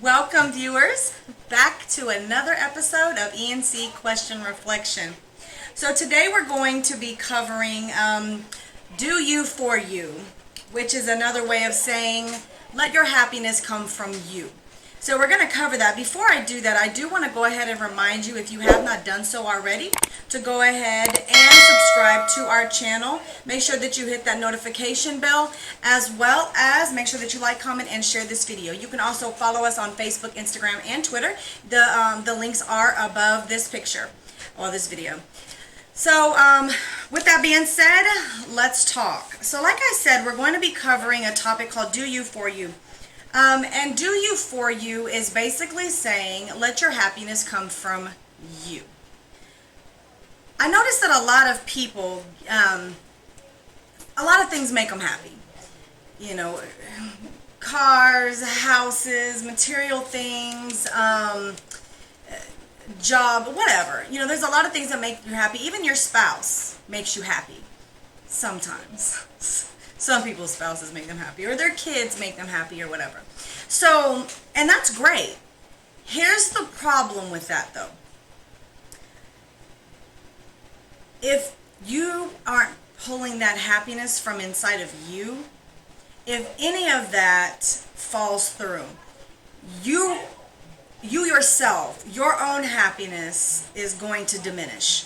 Welcome, viewers, back to another episode of E&C Question Reflection. So today we're going to be covering do you for you, which is another way of saying let your happiness come from you. So we're going to cover that. Before I do that, I do want to go ahead and remind you, if you have not done so already, to go ahead and subscribe to our channel. Make sure that you hit that notification bell, as well as make sure that you like, comment, and share this video. You can also follow us on Facebook, Instagram, and Twitter. The links are above this picture or this video. So with that being said, let's talk. So like I said, we're going to be covering a topic called do you for you. And do you for you is basically saying let your happiness come from you. I noticed that a lot of people, a lot of things make them happy. You know, cars, houses, material things, job, whatever. You know, there's a lot of things that make you happy. Even your spouse makes you happy sometimes. Some people's spouses make them happy, or their kids make them happy, or whatever. So, and that's great. Here's the problem with that, though. If you aren't pulling that happiness from inside of you, if any of that falls through, you yourself, your own happiness is going to diminish.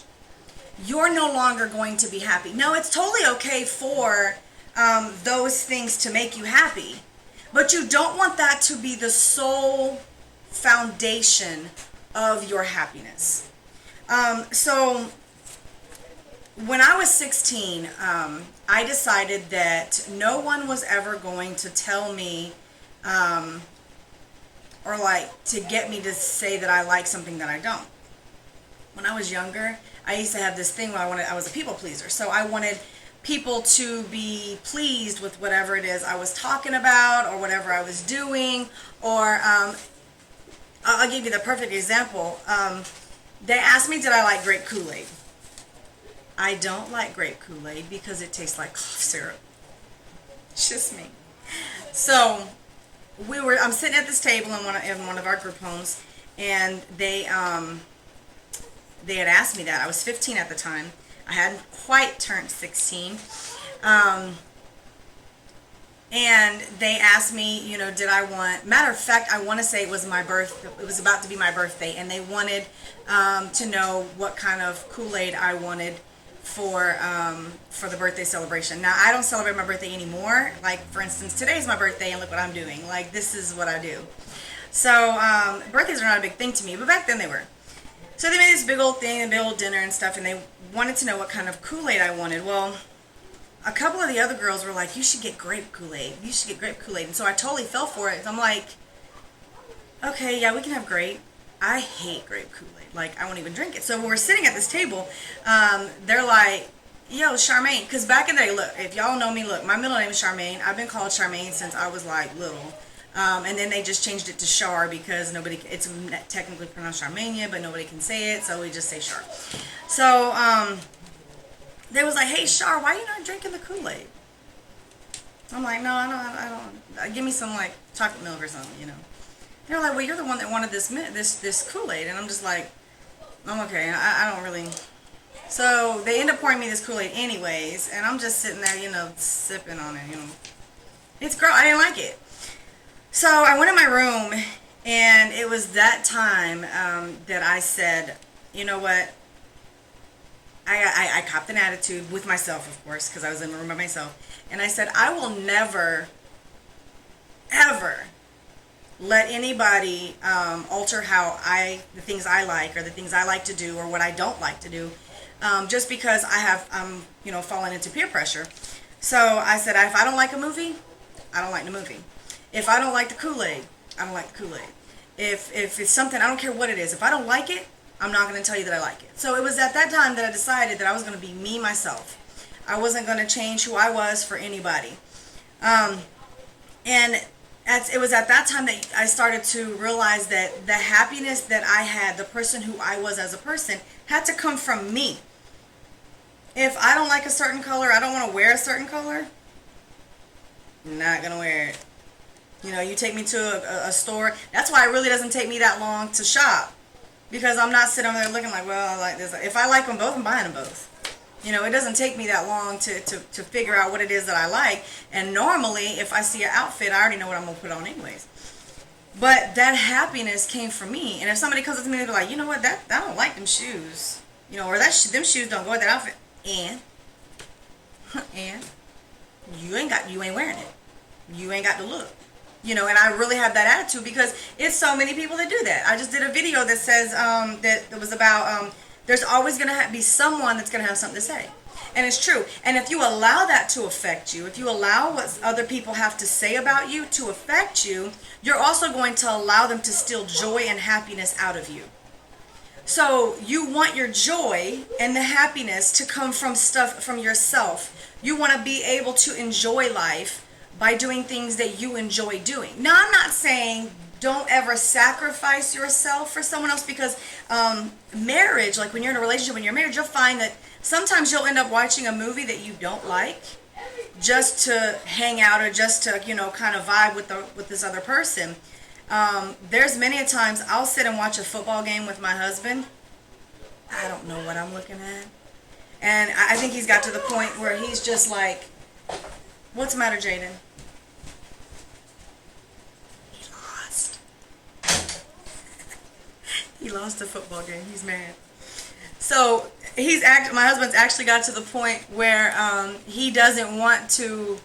You're no longer going to be happy. Now, it's totally okay for those things to make you happy, but you don't want that to be the sole foundation of your happiness. So when I was 16, I decided that no one was ever going to tell me or like to get me to say that I like something that I don't. When I was younger, I used to have this thing where I was a people pleaser. So I wanted people to be pleased with whatever it is I was talking about or whatever I was doing. Or I'll give you the perfect example. They asked me, did I like grape Kool-Aid? I don't like grape Kool-Aid because it tastes like cough syrup. It's just me. So I'm sitting at this table in one of our group homes, and they had asked me that. I was 15 at the time. I hadn't quite turned 16. And they asked me, you know, did I want, matter of fact, I want to say it was about to be my birthday, and they wanted to know what kind of Kool-Aid I wanted for the birthday celebration. Now, I don't celebrate my birthday anymore. Like, for instance, today's my birthday, and look what I'm doing. Like, this is what I do. So, birthdays are not a big thing to me, but back then they were. So they made this big old thing, a big old dinner and stuff, and they wanted to know what kind of Kool-Aid I wanted. Well, a couple of the other girls were like, you should get grape Kool-Aid. You should get grape Kool-Aid. And so I totally fell for it. I'm like, okay, yeah, we can have grape. I hate grape Kool-Aid. Like, I won't even drink it. So when we're sitting at this table, they're like, yo, Charmaine. Because back in the day, look, if y'all know me, look, my middle name is Charmaine. I've been called Charmaine since I was, like, little. And then they just changed it to Char because it's technically pronounced Charmaine, but nobody can say it, so we just say Char. So, they was like, hey, Char, why are you not drinking the Kool-Aid? I'm like, no, I don't. Give me some, like, chocolate milk or something, you know. They're like, well, you're the one that wanted this Kool-Aid. And I'm just like, I'm okay. I don't really. So they end up pouring me this Kool-Aid anyways, and I'm just sitting there, you know, sipping on it, you know. It's gross. I didn't like it. So I went in my room, and it was that time that I said, you know what? I copped an attitude with myself, of course, because I was in the room by myself. And I said, I will never, ever let anybody alter the things I like, or the things I like to do, or what I don't like to do, just because I have, you know, fallen into peer pressure. So I said, if I don't like a movie, I don't like the movie. If I don't like the Kool-Aid, I don't like the Kool-Aid. If it's something, I don't care what it is. If I don't like it, I'm not going to tell you that I like it. So it was at that time that I decided that I was going to be me, myself. I wasn't going to change who I was for anybody. And it was at that time that I started to realize that the happiness that I had, the person who I was as a person, had to come from me. If I don't like a certain color, I don't want to wear a certain color, not going to wear it. You take me to a store. That's why it really doesn't take me that long to shop, because I'm not sitting there looking like, well, I like this. If I like them both, I'm buying them both. It doesn't take me that long to figure out what it is that I like. And normally, if I see an outfit, I already know what I'm going to put on anyways. But that happiness came from me. And if somebody comes up to me and they're like, you know what, I don't like them shoes. Or them shoes don't go with that outfit. And you ain't wearing it. You ain't got the look. And I really have that attitude, because it's so many people that do that. I just did a video that says that it was about there's always going to be someone that's going to have something to say. And it's true. And if you allow that to affect you, if you allow what other people have to say about you to affect you, you're also going to allow them to steal joy and happiness out of you. So you want your joy and the happiness to come from stuff from yourself. You want to be able to enjoy life by doing things that you enjoy doing. Now, I'm not saying don't ever sacrifice yourself for someone else, because marriage, like when you're in a relationship, when you're married, you'll find that sometimes you'll end up watching a movie that you don't like just to hang out, or just to, kind of vibe with this other person. There's many a times I'll sit and watch a football game with my husband. I don't know what I'm looking at. And I think he's got to the point where he's just like, what's the matter, Jaden? He lost. He lost a football game. He's mad. So my husband's actually got to the point where he doesn't want to.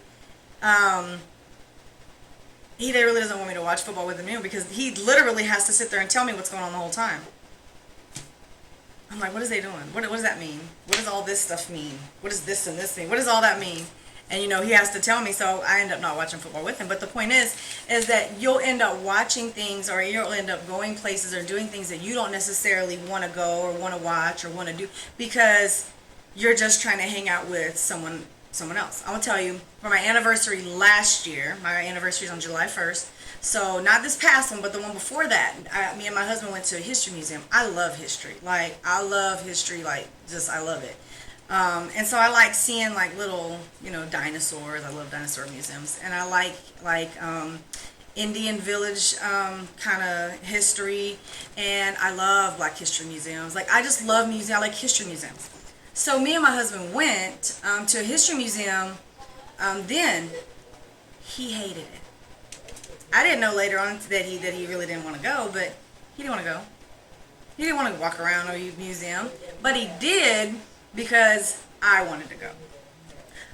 He really doesn't want me to watch football with him, because he literally has to sit there and tell me what's going on the whole time. I'm like, what is they doing? What does that mean? What does all this stuff mean? What does this and this mean? What does all that mean? And he has to tell me, so I end up not watching football with him. But the point is that you'll end up watching things, or you'll end up going places or doing things that you don't necessarily want to go or want to watch or want to do, because you're just trying to hang out with someone else. I'm gonna tell you, for my anniversary last year, my anniversary is on July 1st. So not this past one, but the one before that. Me and my husband went to a history museum. I love history. I love it. And so I like seeing little, dinosaurs. I love dinosaur museums. And I like Indian village kind of history. And I love Black history museums. I just love museums. I like history museums. So me and my husband went to a history museum. Then he hated it. I didn't know later on that he really didn't want to go, but he didn't want to go. He didn't want to walk around a museum, but he did because I wanted to go.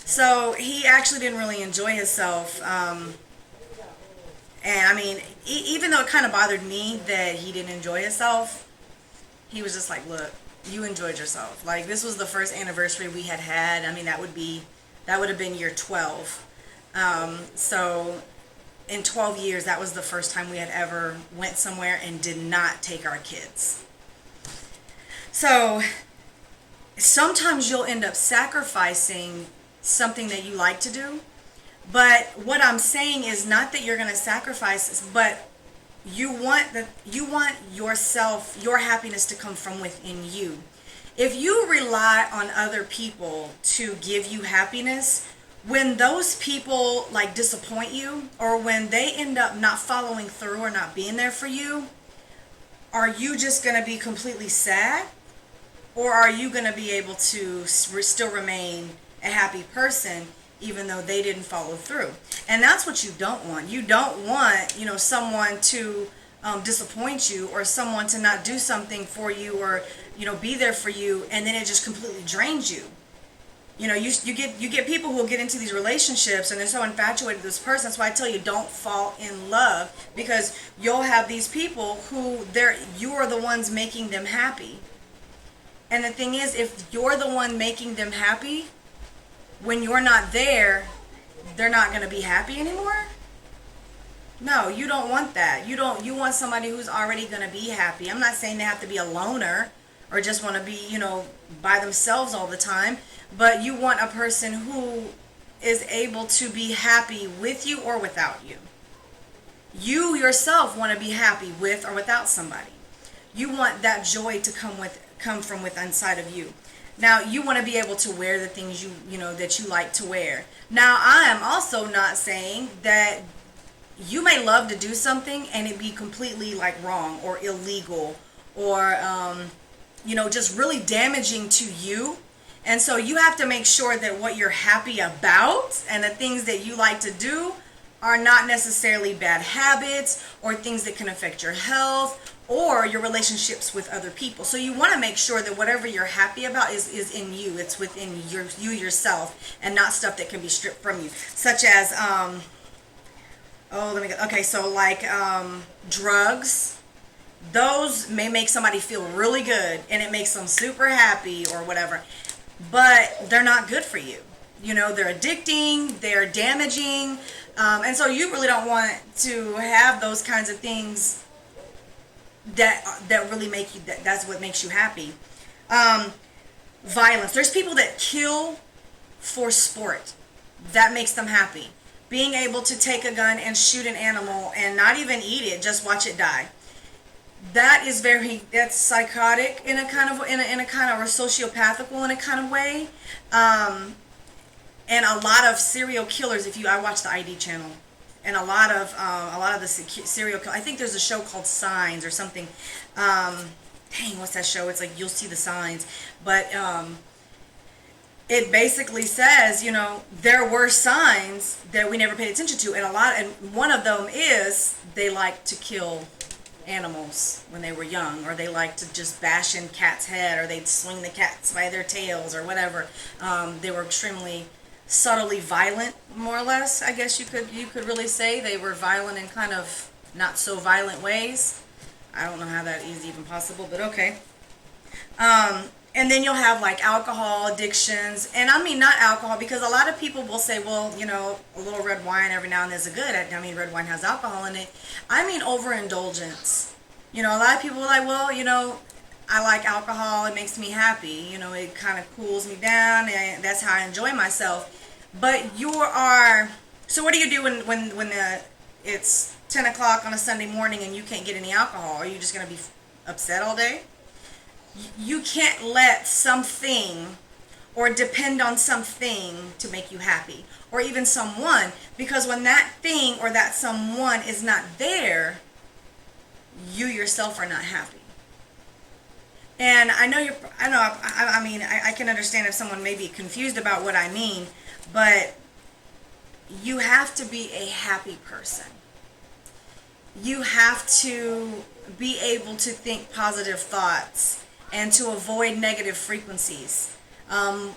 So he actually didn't really enjoy himself. And I mean, even though it kind of bothered me that he didn't enjoy himself, he was just like, look, you enjoyed yourself. This was the first anniversary we had. I mean, that would have been year 12. So in 12 years, that was the first time we had ever went somewhere and did not take our kids. So sometimes you'll end up sacrificing something that you like to do. But what I'm saying is not that you're going to sacrifice this, but you want yourself, your happiness to come from within you. If you rely on other people to give you happiness, when those people disappoint you, or when they end up not following through or not being there for you, are you just going to be completely sad? Or are you going to be able to still remain a happy person even though they didn't follow through? And that's what you don't want. You don't want, someone to disappoint you, or someone to not do something for you, or, be there for you, and then it just completely drains you. You get people who will get into these relationships and they're so infatuated with this person. That's why I tell you, don't fall in love, because you'll have these people who you are the ones making them happy. And the thing is, if you're the one making them happy, when you're not there, they're not going to be happy anymore. No, you don't want that. You want somebody who's already going to be happy. I'm not saying they have to be a loner or just want to be, by themselves all the time. But you want a person who is able to be happy with you or without you. You yourself want to be happy with or without somebody. You want that joy to come from within inside of you. Now, you want to be able to wear the things that you like to wear. Now, I am also not saying that you may love to do something and it be completely like wrong or illegal or just really damaging to you. And so you have to make sure that what you're happy about and the things that you like to do are not necessarily bad habits or things that can affect your health or your relationships with other people. So you want to make sure that whatever you're happy about is in you. It's within you yourself, and not stuff that can be stripped from you, such as so like drugs. Those may make somebody feel really good and it makes them super happy or whatever, but they're not good for you. They're addicting, they're damaging, and so you really don't want to have those kinds of things that really make you, that's what makes you happy. Violence. There's people that kill for sport. That makes them happy. Being able to take a gun and shoot an animal and not even eat it, just watch it die. That's psychotic in a kind of or sociopathical in a kind of way. And a lot of serial killers, I watch the ID channel, and a lot of the serial killers, I think there's a show called Signs or something. What's that show? It's like You'll See the Signs. But it basically says, there were signs that we never paid attention to, and one of them is they like to kill animals when they were young, or they like to just bash in cat's head, or they'd swing the cats by their tails or whatever. They were extremely subtly violent, more or less. I guess you could really say they were violent in kind of not so violent ways. I don't know how that is even possible, but okay. And then you'll have like alcohol addictions, and I mean not alcohol, because a lot of people will say, well, a little red wine every now and then is good. I mean, red wine has alcohol in it. I mean overindulgence. A lot of people are like, well, I like alcohol. It makes me happy. It kind of cools me down, and that's how I enjoy myself. But so what do you do when it's 10 o'clock on a Sunday morning and you can't get any alcohol? Are you just going to be upset all day? You can't let something or depend on something to make you happy, or even someone, because when that thing or that someone is not there, you yourself are not happy. And I can understand if someone may be confused about what I mean, but you have to be a happy person. You have to be able to think positive thoughts and to avoid negative frequencies.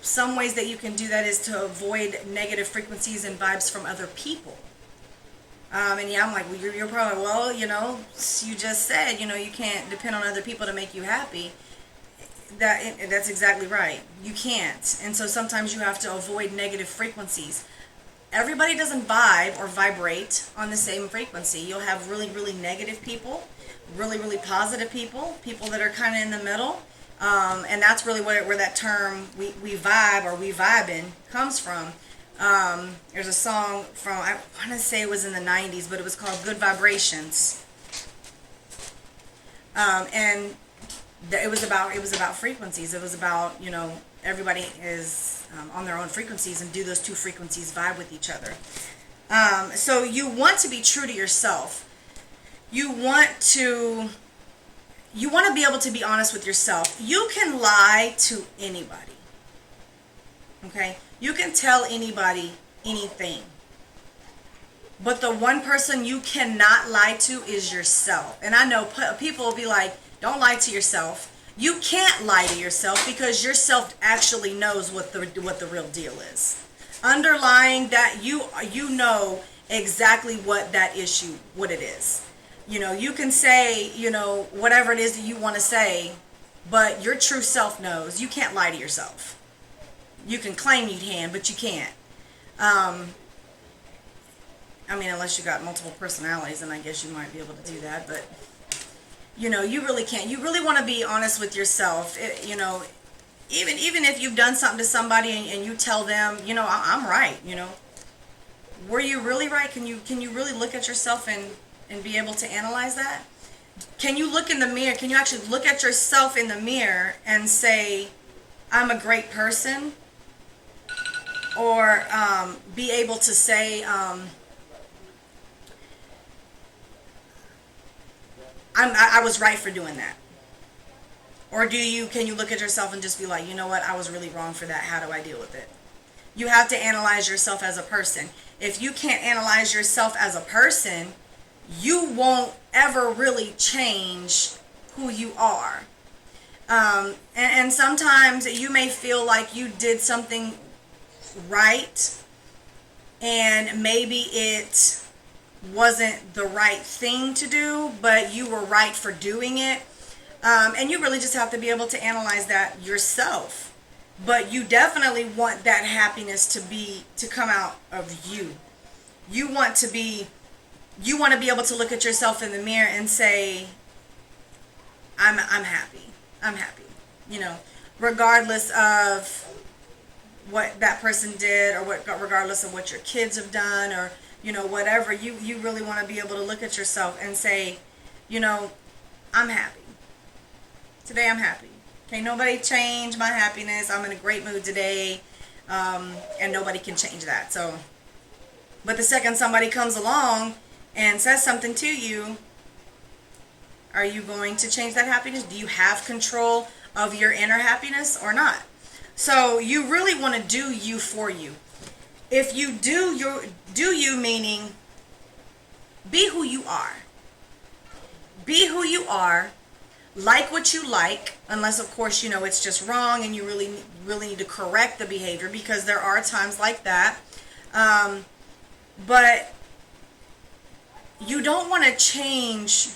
Some ways that you can do that is to avoid negative frequencies and vibes from other people. I'm like, well, you're probably, well, you just said, you can't depend on other people to make you happy. That's exactly right. You can't. And so sometimes you have to avoid negative frequencies. Everybody doesn't vibe or vibrate on the same frequency. You'll have really, really negative people, really, really positive people that are kind of in the middle. And that's really where that term we vibe or we vibing comes from. There's a song from, I want to say it was in the 90s, but it was called Good Vibrations. And it was about frequencies. It was about, everybody is on their own frequencies, and do those two frequencies vibe with each other. So you want to be true to yourself. You want to be able to be honest with yourself. You can lie to anybody. Okay? You can tell anybody anything. But the one person you cannot lie to is yourself. And I know people will be like, don't lie to yourself. You can't lie to yourself, because yourself actually knows what the real deal is. Underlying that, you know exactly what that issue, what it is. You can say, whatever it is that you want to say, but your true self knows. You can't lie to yourself. You can claim you can, but you can't. Unless you got multiple personalities, then I guess you might be able to do that, but you really can't. You really want to be honest with yourself. Even if you've done something to somebody and you tell them, I'm right, were you really right? Can you really look at yourself and be able to analyze that? Can you look in the mirror? Can you actually look at yourself in the mirror and say, I'm a great person? Or be able to say, I was right for doing that? Or can you look at yourself and just be like, you know what, I was really wrong for that. How do I deal with it? You have to analyze yourself as a person. If you can't analyze yourself as a person, you won't ever really change who you are. And sometimes you may feel like you did something right, and maybe it wasn't the right thing to do, but you were right for doing it. And you really just have to be able to analyze that yourself. But you definitely want that happiness to come out of you. You want to be able to look at yourself in the mirror and say, I'm happy. I'm happy. Regardless of what that person did, or regardless of what your kids have done, or whatever, you really want to be able to look at yourself and say, I'm happy. Today I'm happy. Okay, nobody change my happiness. I'm in a great mood today, and nobody can change that. So, but the second somebody comes along and says something to you, are you going to change that happiness? Do you have control of your inner happiness or not? So you really want to do you for you. If you do you meaning be who you are. Be who you are. Like what you like, unless of course it's just wrong and you really need to correct the behavior, because there are times like that. But you don't want to change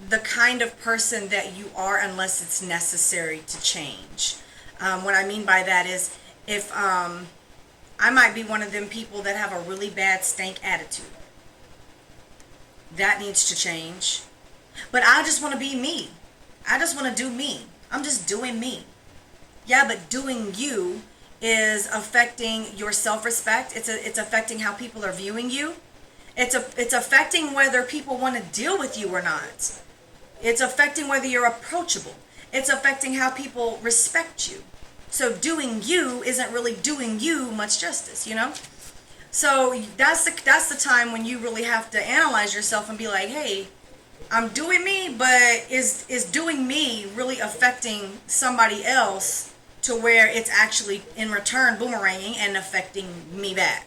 the kind of person that you are unless it's necessary to change. What I mean by that is, if I might be one of them people that have a really bad stank attitude, that needs to change. But I just want to be me. I just want to do me. I'm just doing me. Yeah, but doing you is affecting your self-respect. It's affecting how people are viewing you. It's affecting whether people want to deal with you or not. It's affecting whether you're approachable. It's affecting how people respect you. So doing you isn't really doing you much justice, So that's the time when you really have to analyze yourself and be like, hey, I'm doing me, but is doing me really affecting somebody else to where it's actually in return boomeranging and affecting me back?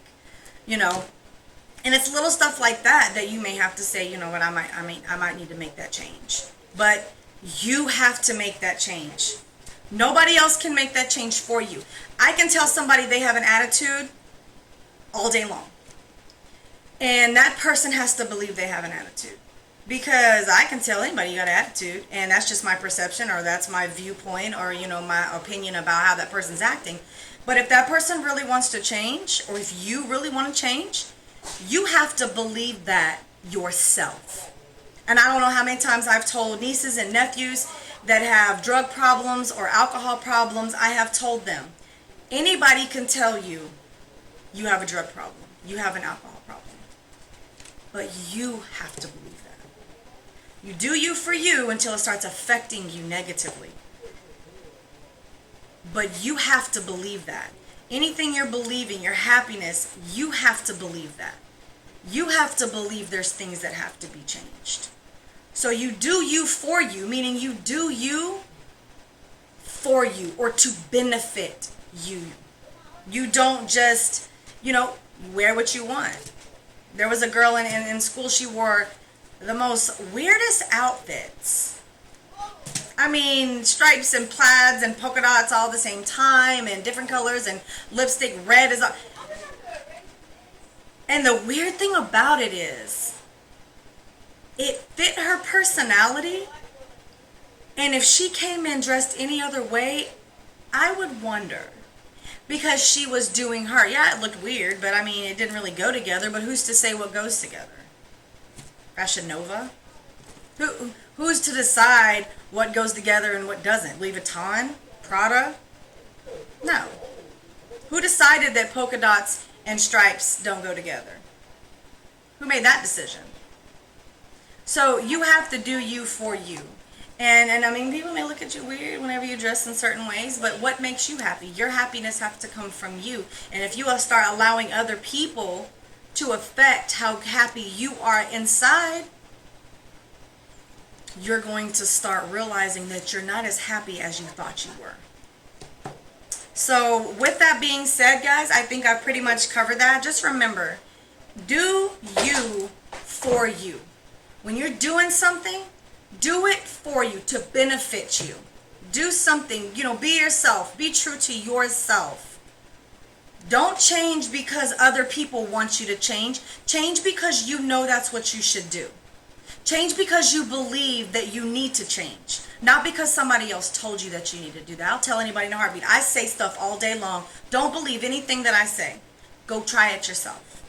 And it's little stuff like that you may have to say, what, I might need to make that change. But you have to make that change. Nobody else can make that change for you. I can tell somebody they have an attitude all day long, and that person has to believe they have an attitude. Because I can tell anybody you got an attitude, and that's just my perception, or that's my viewpoint, or my opinion about how that person's acting. But if that person really wants to change, or if you really want to change, you have to believe that yourself. And I don't know how many times I've told nieces and nephews that have drug problems or alcohol problems, I have told them, anybody can tell you you have a drug problem, you have an alcohol problem, but you have to believe that. You do you for you until it starts affecting you negatively. But you have to believe that. Anything you're believing, your happiness, you have to believe that. You have to believe there's things that have to be changed. So you do you for you, meaning you do you for you, or to benefit you. You don't just, wear what you want. There was a girl in school, she wore the most weirdest outfits. I mean, stripes and plaids and polka dots all at the same time, and different colors, and lipstick red is all. And the weird thing about it is, it fit her personality. And if she came in dressed any other way, I would wonder. Because she was doing her. Yeah, it looked weird, but I mean, it didn't really go together. But who's to say what goes together? Fashion Nova? Who's to decide what goes together and what doesn't? Louis Vuitton? Prada? No. Who decided that polka dots and stripes don't go together? Who made that decision? So you have to do you for you. And I mean, people may look at you weird whenever you dress in certain ways, but what makes you happy? Your happiness has to come from you. And if you start allowing other people to affect how happy you are inside, you're going to start realizing that you're not as happy as you thought you were. So with that being said, guys, I think I've pretty much covered that. Just remember, do you for you. When you're doing something, do it for you, to benefit you. Do something, be yourself. Be true to yourself. Don't change because other people want you to change. Change because you know that's what you should do. Change because you believe that you need to change. Not because somebody else told you that you need to do that. I'll tell anybody in a heartbeat. I say stuff all day long. Don't believe anything that I say. Go try it yourself.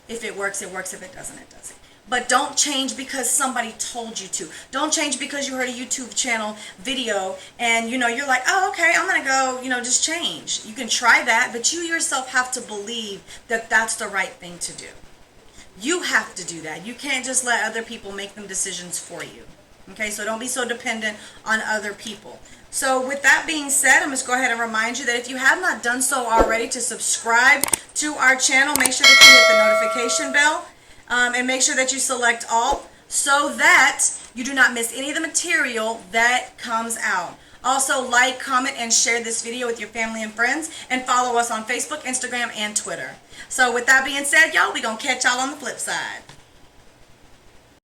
If it works, it works. If it doesn't, it doesn't. But don't change because somebody told you to. Don't change because you heard a YouTube channel video and you're like, oh, okay, I'm gonna go, just change. You can try that, but you yourself have to believe that that's the right thing to do. You have to do that. You can't just let other people make them decisions for you. Okay, so don't be so dependent on other people. So with that being said, I'm just go ahead and remind you that if you have not done so already, to subscribe to our channel, make sure that you hit the notification bell, and make sure that you select all so that you do not miss any of the material that comes out. Also, like, comment, and share this video with your family and friends, and follow us on Facebook, Instagram, and Twitter. So with that being said, y'all, we're going to catch y'all on the flip side.